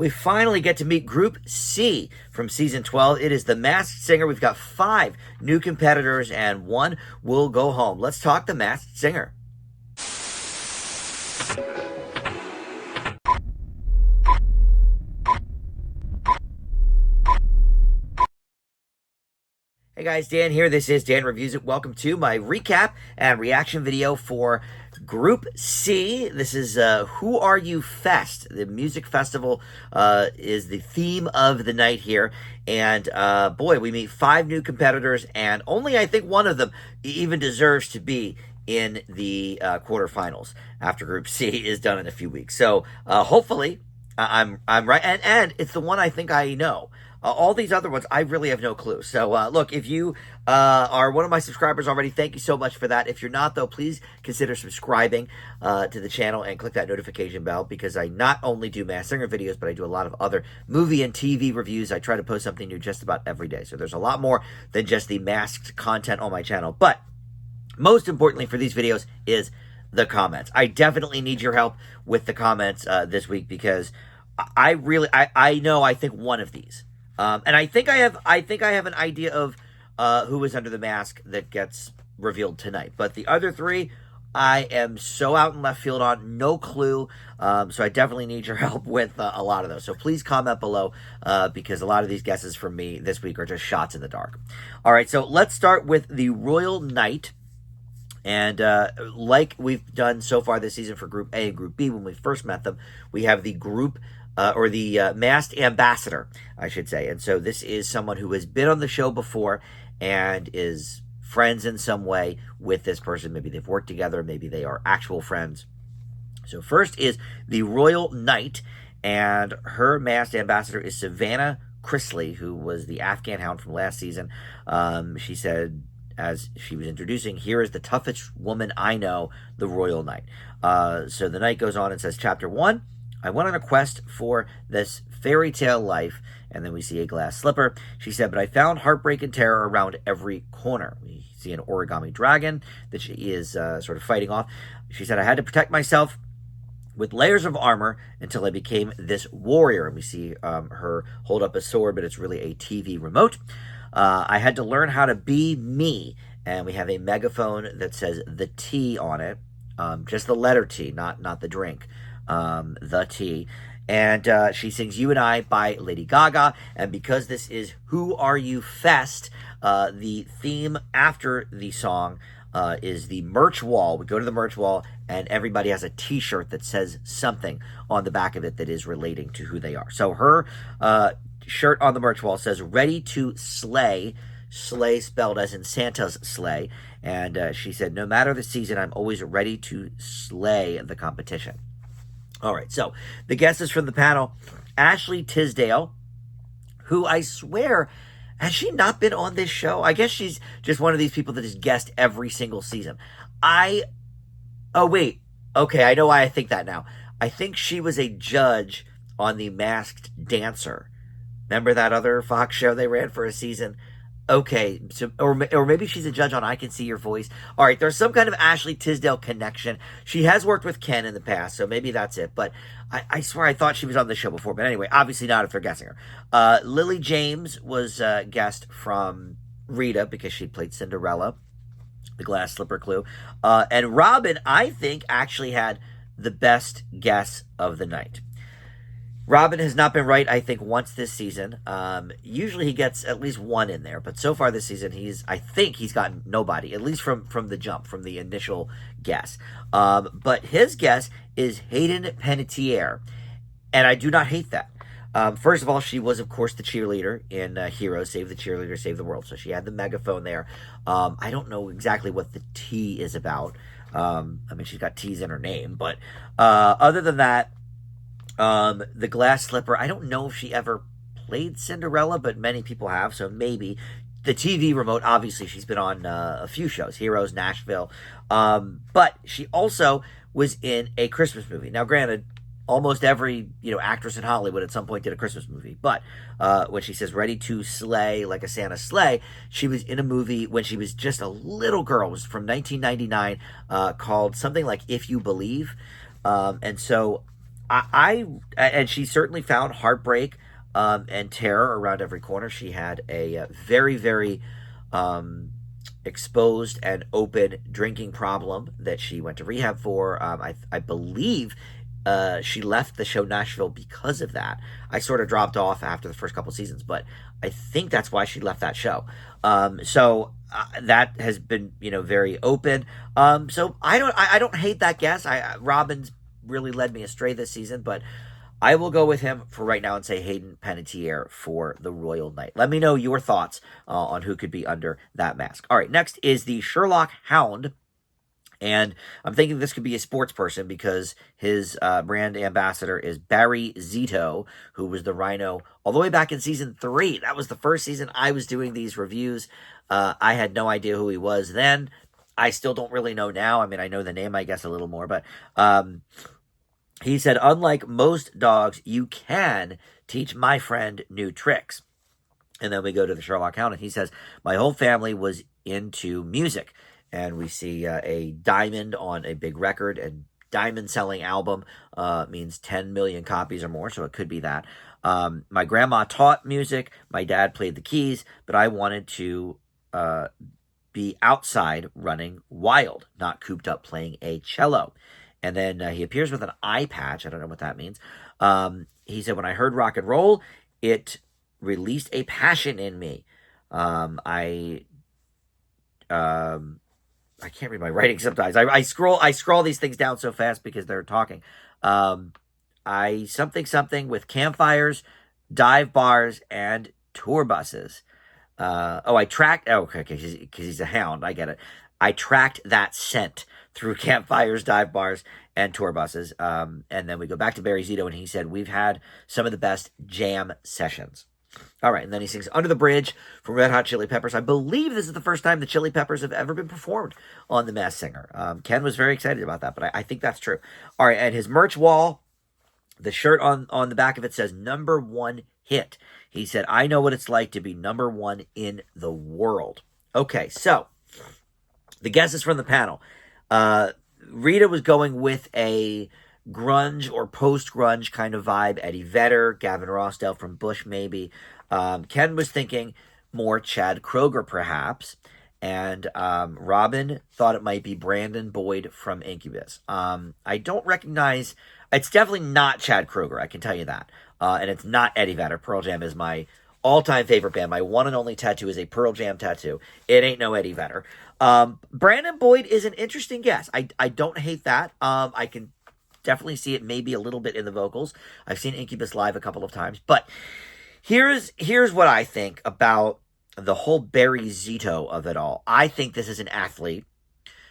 we finally get to meet Group C from Season 12. It is The Masked Singer. We've got 5 new competitors, and 1 will go home. Let's talk The Masked Singer. Hey guys, Dan here. This is Dan Reviews It. Welcome to my recap and reaction video for Group C. This is Who Are You Fest. The music festival is the theme of the night here. And boy, we meet 5 new competitors, and only I think 1 of them even deserves to be in the quarterfinals after Group C is done in a few weeks. So hopefully I'm right, and it's the one I think I know. All these other ones, I really have no clue. So, look, if you are one of my subscribers already, thank you so much for that. If you're not, though, please consider subscribing to the channel and click that notification bell, because I not only do Masked Singer videos, but I do a lot of other movie and TV reviews. I try to post something new just about every day. So there's a lot more than just the masked content on my channel. But most importantly for these videos is the comments. I definitely need your help with the comments this week, because I think one of these. And I think I have an idea of who is under the mask that gets revealed tonight. But the other 3, I am so out in left field on, no clue. So I definitely need your help with a lot of those. So please comment below, because a lot of these guesses from me this week are just shots in the dark. All right, so let's start with the Royal Knight. And like we've done so far this season for Group A and Group B, when we first met them, we have the group or the masked ambassador, I should say. And so this is someone who has been on the show before and is friends in some way with this person. Maybe they've worked together. Maybe they are actual friends. So first is the Royal Knight, and her masked ambassador is Savannah Chrisley, who was the Afghan Hound from last season. She said, as she was introducing, "Here is the toughest woman I know, the Royal Knight." So the Knight goes on and says, Chapter 1, I went on a quest for this fairy tale life, and then we see a glass slipper. She said, but I found heartbreak and terror around every corner. We see an origami dragon that she is sort of fighting off. She said, I had to protect myself with layers of armor until I became this warrior. And we see her hold up a sword, but it's really a TV remote. I had to learn how to be me. And we have a megaphone that says the T on it. Just the letter T, not the drink. The T. And she sings You and I by Lady Gaga. And because this is Who Are You Fest, the theme after the song is the merch wall. We go to the merch wall, and everybody has a t-shirt that says something on the back of it that is relating to who they are. So her shirt on the merch wall says Ready to Slay. Slay spelled as in Santa's sleigh. And she said, no matter the season, I'm always ready to slay the competition. All right, so the guesses from the panel: Ashley Tisdale, who I swear, has she not been on this show? I guess she's just one of these people that has guessed every single season. Oh, wait. Okay, I know why I think that now. I think she was a judge on The Masked Dancer. Remember that other Fox show they ran for a season? Okay, so, or maybe she's a judge on I Can See Your Voice. All right, there's some kind of Ashley Tisdale connection. She has worked with Ken in the past, so maybe that's it. But I swear I thought she was on the show before. But anyway, obviously not if they're guessing her. Lily James was a guest from Rita because she played Cinderella, the glass slipper clue. And Robin, I think, actually had the best guess of the night. Robin has not been right, I think, once this season. Usually he gets at least 1 in there, but so far this season, I think he's gotten nobody, at least from the jump, from the initial guess. But his guess is Hayden Panettiere, and I do not hate that. First of all, she was, of course, the cheerleader in Heroes, Save the Cheerleader, Save the World, so she had the megaphone there. I don't know exactly what the T is about. I mean, she's got T's in her name, but other than that, the glass slipper, I don't know if she ever played Cinderella, but many people have, so maybe. The TV remote, obviously, she's been on a few shows, Heroes, Nashville, but she also was in a Christmas movie. Now, granted, almost every actress in Hollywood at some point did a Christmas movie, but when she says ready to slay like a Santa sleigh, she was in a movie when she was just a little girl. It was from 1999, called something like If You Believe, and so and she certainly found heartbreak and terror around every corner. She had a very, very exposed and open drinking problem that she went to rehab for. I believe she left the show Nashville because of that. I sort of dropped off after the first couple seasons, but I think that's why she left that show. That has been, very open. So I don't hate that guess. Robin's really led me astray this season, but I will go with him for right now and say Hayden Panettiere for the Royal Knight. Let me know your thoughts on who could be under that mask. All right, next is the Sherlock Hound. And I'm thinking this could be a sports person because his brand ambassador is Barry Zito, who was the Rhino all the way back in season 3. That was the first season I was doing these reviews. I had no idea who he was then. I still don't really know now. I mean, I know the name, I guess, a little more. But he said, unlike most dogs, you can teach my friend new tricks. And then we go to the Sherlock Hound, and he says, my whole family was into music. And we see a diamond on a big record, and diamond selling album means 10 million copies or more, so it could be that. My grandma taught music, my dad played the keys, but I wanted to be outside running wild, not cooped up playing a cello. And then he appears with an eye patch. I don't know what that means. He said, when I heard rock and roll, it released a passion in me. I can't read my writing sometimes. I scroll these things down so fast because they're talking. Something with campfires, dive bars, and tour buses. Okay, because he's a hound. I get it. I tracked that scent through campfires, dive bars, and tour buses. And then we go back to Barry Zito, and he said, we've had some of the best jam sessions. All right, and then he sings Under the Bridge from Red Hot Chili Peppers. I believe this is the first time the Chili Peppers have ever been performed on The Masked Singer. Ken was very excited about that, but I think that's true. All right, and his merch wall, the shirt on the back of it says #1 hit. He said, I know what it's like to be #1 in the world. Okay, so the guesses from the panel. Rita was going with a grunge or post-grunge kind of vibe. Eddie Vedder, Gavin Rossdale from Bush, maybe. Ken was thinking more Chad Kroeger, perhaps. And Robin thought it might be Brandon Boyd from Incubus. I don't recognize... It's definitely not Chad Kroeger, I can tell you that. And it's not Eddie Vedder. Pearl Jam is my all-time favorite band. My one and only tattoo is a Pearl Jam tattoo. It ain't no Eddie Vedder. Brandon Boyd is an interesting guess. I don't hate that. I can definitely see it maybe a little bit in the vocals. I've seen Incubus live a couple of times. But here's what I think about the whole Barry Zito of it all. I think this is an athlete.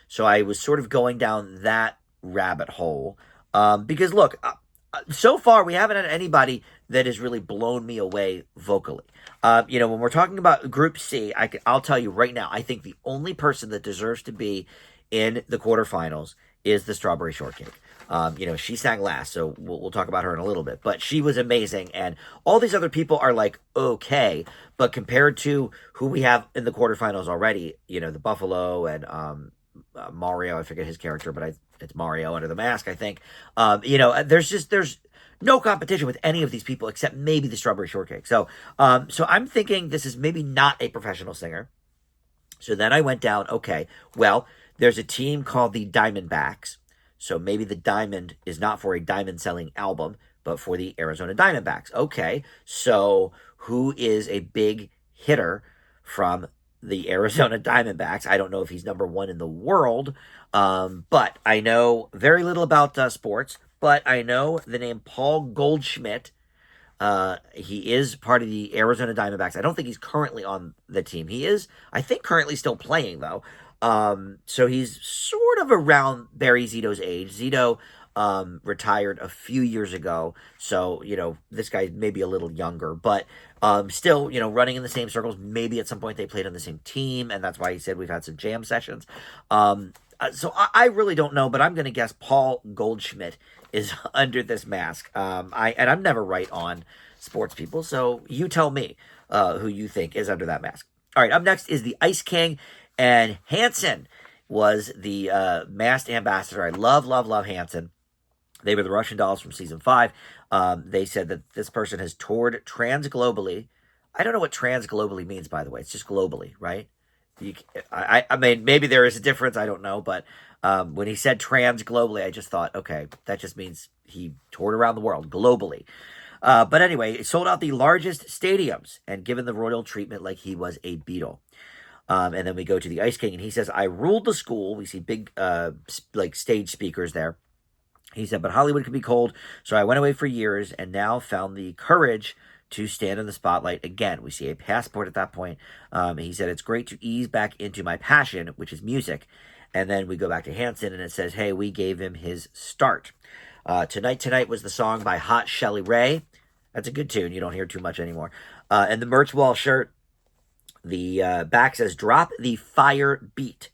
So I was sort of going down that rabbit hole. Because look, so far we haven't had anybody that has really blown me away vocally. When we're talking about Group C, I'll tell you right now, I think the only person that deserves to be in the quarterfinals is the Strawberry Shortcake. She sang last, so we'll talk about her in a little bit. But she was amazing, and all these other people are like, okay. But compared to who we have in the quarterfinals already, the Buffalo and Mario, I forget his character, but it's Mario under the mask, I think. There's no competition with any of these people except maybe the Strawberry Shortcake. So I'm thinking this is maybe not a professional singer. So then I went down, okay, well, there's a team called the Diamondbacks. So maybe the diamond is not for a diamond-selling album, but for the Arizona Diamondbacks. Okay, so who is a big hitter from the Arizona Diamondbacks? I don't know if he's #1 in the world, but I know very little about sports, but I know the name Paul Goldschmidt. He is part of the Arizona Diamondbacks. I don't think he's currently on the team. He is, I think, currently still playing, though. So he's sort of around Barry Zito's age. Zito retired a few years ago, so, this guy may be a little younger, but still, running in the same circles. Maybe at some point they played on the same team, and that's why he said we've had some jam sessions. So I really don't know, but I'm going to guess Paul Goldschmidt is under this mask. I'm never right on sports people, so you tell me who you think is under that mask. All right, up next is the Ice King, and Hanson was the masked ambassador. I love Hanson. They were the Russian dolls from season 5. They said that this person has toured trans-globally. I don't know what trans-globally means, by the way. It's just globally, right? You, I mean, maybe there is a difference. I don't know. But when he said trans-globally, I just thought, okay, that just means he toured around the world globally. But anyway, it sold out the largest stadiums and given the royal treatment like he was a Beatle. And then we go to the Ice King, and he says, I ruled the school. We see big, like, stage speakers there. He said, but Hollywood could be cold, so I went away for years and now found the courage to stand in the spotlight again. We see a passport at that point. He said, it's great to ease back into my passion, which is music. And then we go back to Hanson, and it says, hey, we gave him his start. Tonight was the song by Hot Shelly Ray. That's a good tune. You don't hear too much anymore. And the merch wall shirt, the back says, drop the fire beat.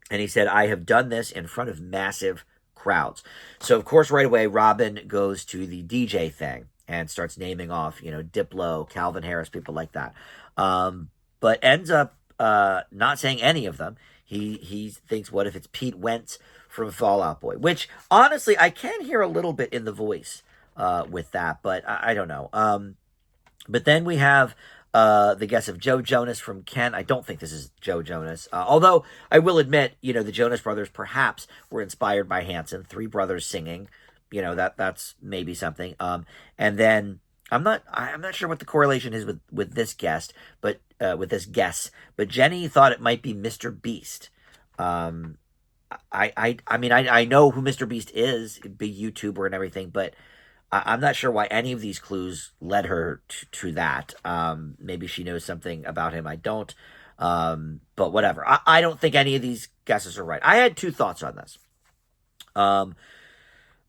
And he said, I have done this in front of massive crowds. So, of course, right away, Robin goes to the DJ thing and starts naming off, Diplo, Calvin Harris, people like that. But ends up not saying any of them. He thinks, what if it's Pete Wentz from Fall Out Boy? Which, honestly, I can hear a little bit in the voice with that, but I don't know. But then we have the guess of Joe Jonas from Ken. I don't think this is Joe Jonas. Although I will admit, the Jonas Brothers perhaps were inspired by Hanson. 3 brothers singing. That's maybe something. And then I'm not sure what the correlation is with this guest, but with this guess. But Jenny thought it might be Mr. Beast. I mean I know who Mr. Beast is, big YouTuber and everything, but I'm not sure why any of these clues led her to that. Maybe she knows something about him I don't. But whatever. I don't think any of these guesses are right. I had 2 thoughts on this.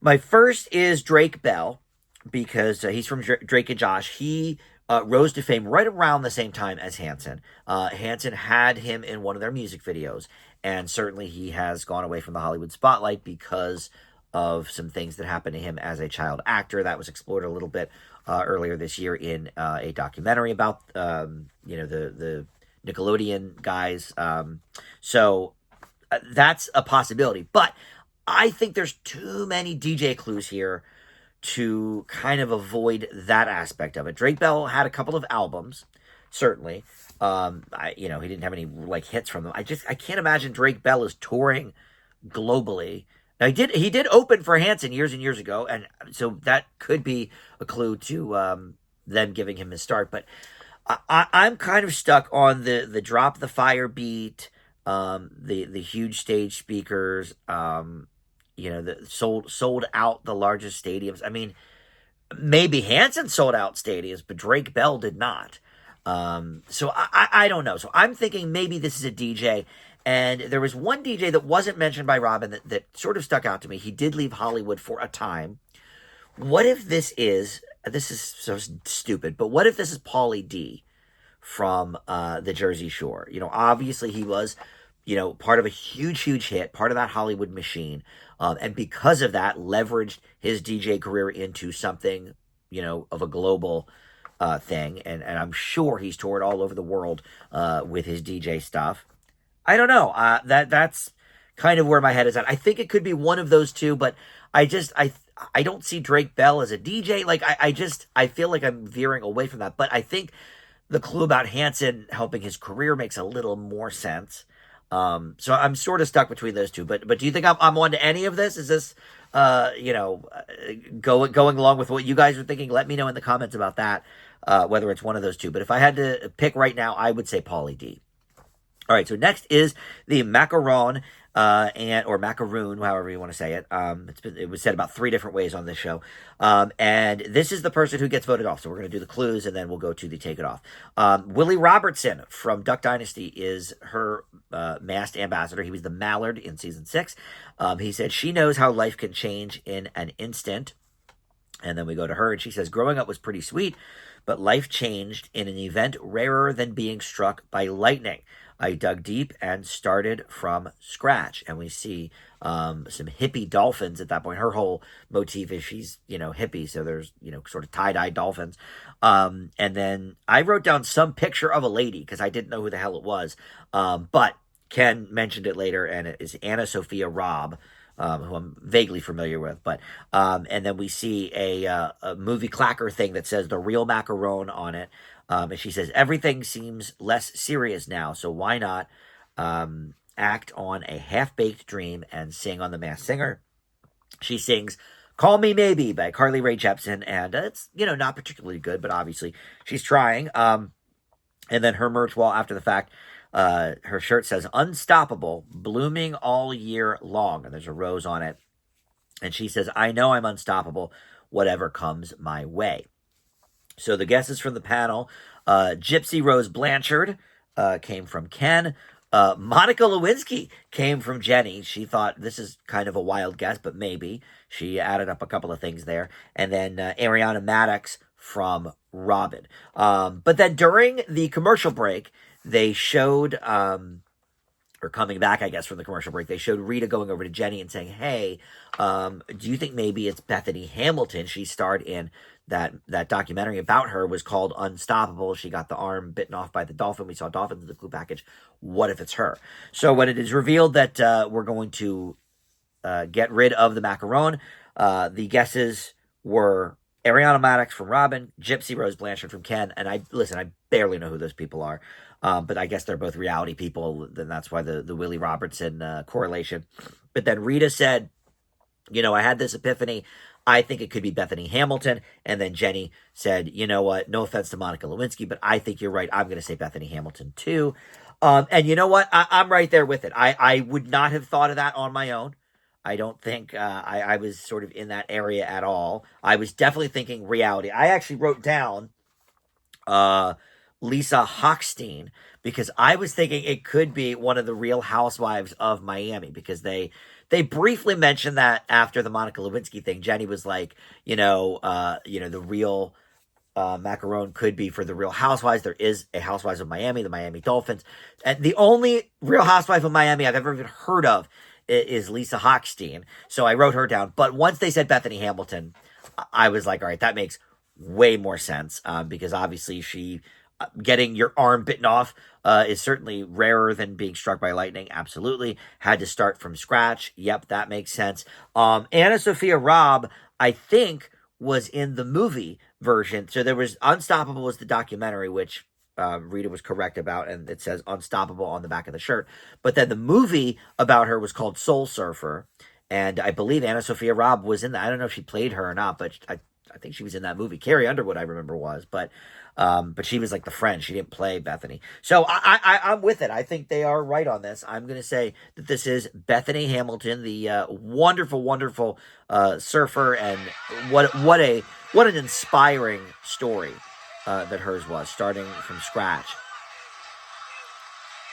My first is Drake Bell, because he's from Drake and Josh. He rose to fame right around the same time as Hanson. Hanson had him in one of their music videos, and certainly he has gone away from the Hollywood spotlight because of some things that happened to him as a child actor. That was explored a little bit earlier this year in a documentary about the Nickelodeon guys. So that's a possibility. But I think there's too many DJ clues here to kind of avoid that aspect of it. Drake Bell had a couple of albums, certainly. He didn't have any hits from them. I can't imagine Drake Bell is touring globally. Now, he did open for Hanson years and years ago, and so that could be a clue to them giving him his start. But I'm kind of stuck on the drop the fire beat, the huge stage speakers, the sold out the largest stadiums. I mean, maybe Hanson sold out stadiums, but Drake Bell did not. So I don't know. So I'm thinking maybe this is a DJ. And there was one DJ that wasn't mentioned by Robin that sort of stuck out to me. He did leave Hollywood for a time. What if this is so stupid, but what if this is Pauly D from the Jersey Shore? Obviously he was, part of a huge hit, part of that Hollywood machine. And because of that, leveraged his DJ career into something, of a global thing. And I'm sure he's toured all over the world with his DJ stuff. I don't know. That's kind of where my head is at. I think it could be one of those two, but I don't see Drake Bell as a DJ. I feel like I'm veering away from that. But I think the clue about Hanson helping his career makes a little more sense. So I'm sort of stuck between those two. But do you think I'm on to any of this? Is this going along with what you guys are thinking? Let me know in the comments about that, whether it's one of those two. But if I had to pick right now, I would say Pauly D. All right, so next is the Macaron, or Macaroon, however you want to say it. It was said about 3 different ways on this show. And this is the person who gets voted off. So we're going to do the clues, and then we'll go to the take it off. Willie Robertson from Duck Dynasty is her masked ambassador. He was the Mallard in season 6. He said she knows how life can change in an instant. And then we go to her, and she says, growing up was pretty sweet, but life changed in an event rarer than being struck by lightning. I dug deep and started from scratch. And we see some hippie dolphins at that point. Her whole motif is she's, hippie. So there's, sort of tie-dye dolphins. And then I wrote down some picture of a lady because I didn't know who the hell it was. But Ken mentioned it later, and it is Anna Sophia Robb. who I'm vaguely familiar with. But and then we see a movie clacker thing that says the real Macaron on it. And she says, everything seems less serious now, so why not act on a half-baked dream and sing on The Masked Singer? She sings Call Me Maybe by Carly Rae Jepsen, and it's, not particularly good, but obviously she's trying. And then her merch wall after the fact, her shirt says Unstoppable, blooming all year long, and there's a rose on it. And she says, I know I'm unstoppable, whatever comes my way. So the guesses from the panel, Gypsy Rose Blanchard came from Ken. Monica Lewinsky came from Jenny. She thought this is kind of a wild guess, but maybe. She added up a couple of things there. And then Ariana Maddox from Robin. But then during the commercial break, they showed, or coming back, I guess, from the commercial break, they showed Rita going over to Jenny and saying, hey, do you think maybe it's Bethany Hamilton? She starred in that documentary about her, was called Unstoppable. She got the arm bitten off by the dolphin. We saw dolphins in the clue package. What if it's her? So when it is revealed that we're going to get rid of the Macaron, the guesses were Ariana Maddox from Robin, Gypsy Rose Blanchard from Ken, and I barely know who those people are, but I guess they're both reality people, and that's why the Willie Robertson correlation. But then Rita said, I had this epiphany. I think it could be Bethany Hamilton. And then Jenny said, you know what? No offense to Monica Lewinsky, but I think you're right. I'm going to say Bethany Hamilton too. And you know what? I'm right there with it. I would not have thought of that on my own. I don't think I was sort of in that area at all. I was definitely thinking reality. I actually wrote down Lisa Hochstein because I was thinking it could be one of the Real Housewives of Miami, because they briefly mentioned that after the Monica Lewinsky thing. Jenny was like, the real Macaron could be for the Real Housewives. There is a Housewives of Miami, the Miami Dolphins. And the only Real Housewife of Miami I've ever even heard of is Lisa Hochstein. So I wrote her down. But once they said Bethany Hamilton, I was like, all right, that makes way more sense, because obviously she... getting your arm bitten off is certainly rarer than being struck by lightning. Absolutely. Had to start from scratch. Yep, that makes sense. Anna Sophia Robb, I think, was in the movie version. So there was Unstoppable was the documentary, which Rita was correct about, and it says Unstoppable on the back of the shirt. But then the movie about her was called Soul Surfer, and I believe Anna Sophia Robb was in that. I don't know if she played her or not, but I think she was in that movie. Carrie Underwood, I remember, was, but she was like the friend. She didn't play Bethany. So I'm with it. I think they are right on this. I'm going to say that this is Bethany Hamilton, the wonderful, wonderful surfer, and what an inspiring story that hers was, starting from scratch.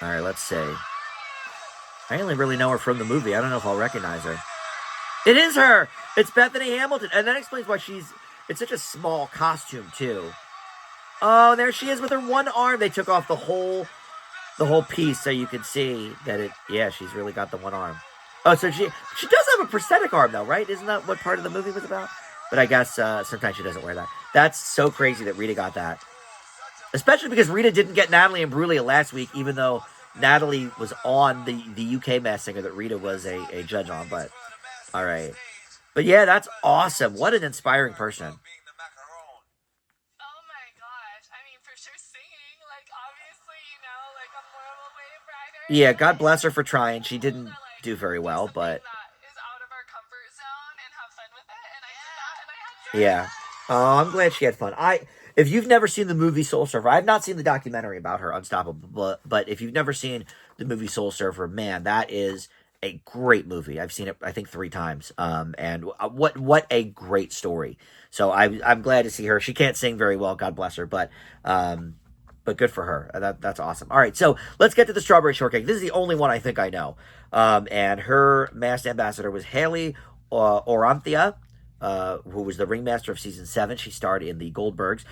All right, let's see. I only really know her from the movie. I don't know if I'll recognize her. It is her. It's Bethany Hamilton, and that explains why it's such a small costume too. Oh, there she is with her one arm. They took off the whole piece so you could see that she's really got the one arm. Oh, so she does have a prosthetic arm though, right? Isn't that what part of the movie was about? But I guess sometimes she doesn't wear that. That's so crazy that Rita got that. Especially because Rita didn't get Natalie Imbruglia last week, even though Natalie was on the UK Masked Singer that Rita was a judge on. But, all right. But yeah, that's awesome. What an inspiring person. Yeah, God bless her for trying. She didn't do very well, but... Yeah. Oh, I'm glad she had fun. If you've never seen the movie Soul Surfer, I've not seen the documentary about her, Unstoppable, but if you've never seen the movie Soul Surfer, man, that is a great movie. I've seen it, I think, 3 times. And what a great story. So I'm glad to see her. She can't sing very well, God bless her, but good for her. That's awesome. All right, so let's get to the Strawberry Shortcake. This is the only one I think I know. And her masked ambassador was Haley Oranthia, who was the ringmaster of season 7. She starred in the Goldbergs.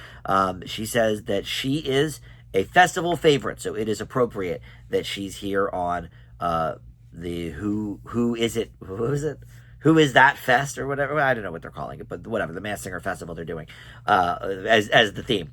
She says that she is a festival favorite, so it is appropriate that she's here on the Who Is That Fest or whatever. I don't know what they're calling it, but whatever, the Masked Singer Festival they're doing as the theme.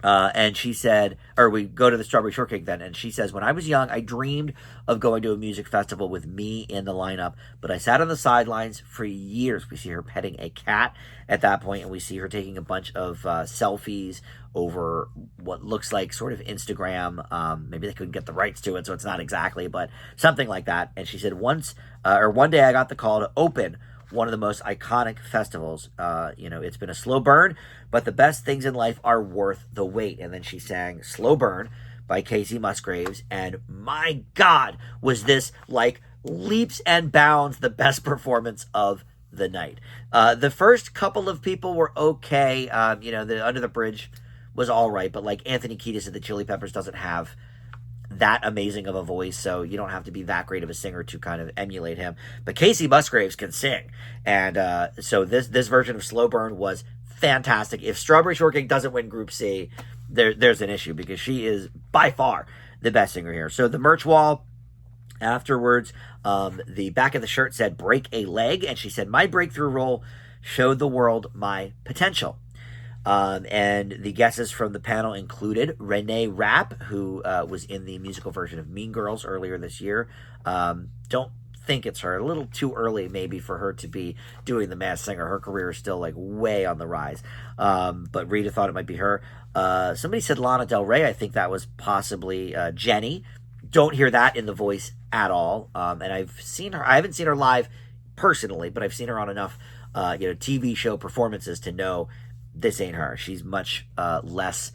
And she said, or we go to the Strawberry Shortcake then, and she says, when I was young, I dreamed of going to a music festival with me in the lineup, but I sat on the sidelines for years. We see her petting a cat at that point, and we see her taking a bunch of selfies over what looks like sort of Instagram. Maybe they couldn't get the rights to it, so it's not exactly, but something like that. And she said, one day I got the call to open one of the most iconic festivals. It's been a slow burn, but the best things in life are worth the wait. And then she sang Slow Burn by Casey Musgraves. And my God, was this like leaps and bounds the best performance of the night. The first couple of people were okay. The Under the Bridge was all right, but like Anthony Kiedis of the Chili Peppers doesn't have that amazing of a voice, so you don't have to be that great of a singer to kind of emulate him. But Casey Musgraves can sing, and so this version of Slow Burn was fantastic. If Strawberry Shortcake doesn't win Group C, there's an issue, because she is by far the best singer here. So the merch wall afterwards, the back of the shirt said "break a leg," and she said, "My breakthrough role showed the world my potential." And the guesses from the panel included Renee Rapp, who was in the musical version of Mean Girls earlier this year. Don't think it's her. A little too early maybe for her to be doing The Masked Singer. Her career is still like way on the rise. But Rita thought it might be her. Somebody said Lana Del Rey. I think that was possibly Jenny. Don't hear that in the voice at all. And I've seen her. I haven't seen her live personally, but I've seen her on enough TV show performances to know this ain't her. She's much less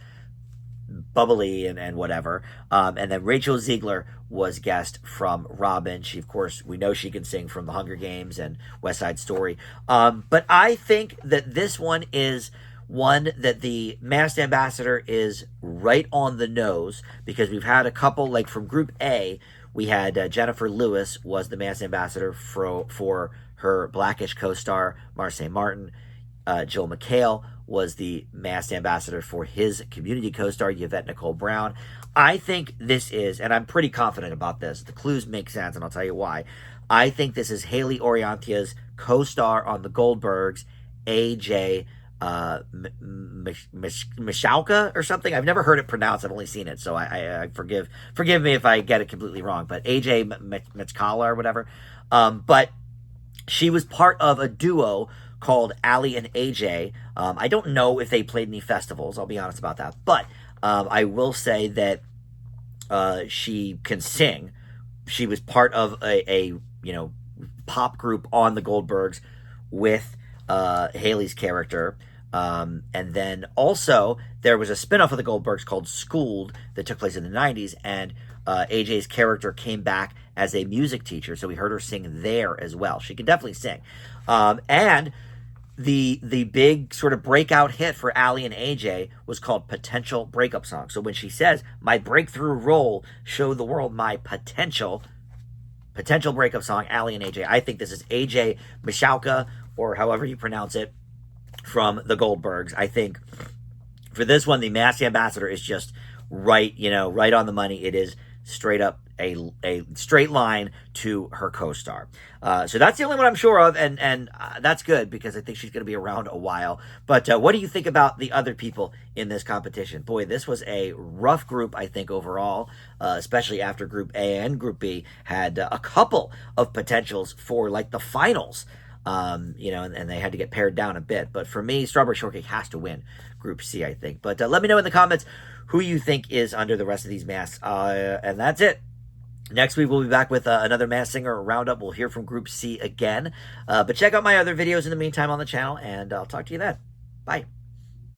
bubbly and whatever. And then Rachel Ziegler was guest from Robin. She, of course, we know she can sing from The Hunger Games and West Side Story. But I think that this one is one that the Masked Ambassador is right on the nose, because we've had a couple, like from Group A, we had Jennifer Lewis was the Masked Ambassador for her Blackish co-star Marseille Martin. Joel McHale was the Masked Ambassador for his Community co-star Yvette Nicole Brown. I think this is, and I'm pretty confident about this, the clues make sense, and I'll tell you why. I think this is Haley Oriantia's co-star on The Goldbergs, AJ Michalka or something. I've never heard it pronounced. I've only seen it, so I forgive me if I get it completely wrong. But AJ Michalka or whatever. But she was part of a duo called Allie and AJ. I don't know if they played any festivals. I'll be honest about that. But I will say that she can sing. She was part of a pop group on The Goldbergs with Haley's character. And then also there was a spinoff of The Goldbergs called Schooled that took place in the 90s, and AJ's character came back as a music teacher, so we heard her sing there as well. She can definitely sing. And the big sort of breakout hit for Allie and AJ was called Potential Breakup Song. So when she says, my breakthrough role showed the world my potential breakup song, Allie and AJ, I think this is AJ Michalka, or however you pronounce it, from The Goldbergs. I think for this one, the Masked Ambassador is just right on the money. It is straight up a straight line to her co-star. So that's the only one I'm sure of, and that's good, because I think she's going to be around a while. But what do you think about the other people in this competition? Boy, this was a rough group, I think, overall, especially after Group A and Group B had a couple of potentials for like the finals. And they had to get pared down a bit. But for me, Strawberry Shortcake has to win Group C, I think. But let me know in the comments who you think is under the rest of these masks. And that's it. Next week, we'll be back with another Masked Singer roundup. We'll hear from Group C again. But check out my other videos in the meantime on the channel, and I'll talk to you then. Bye.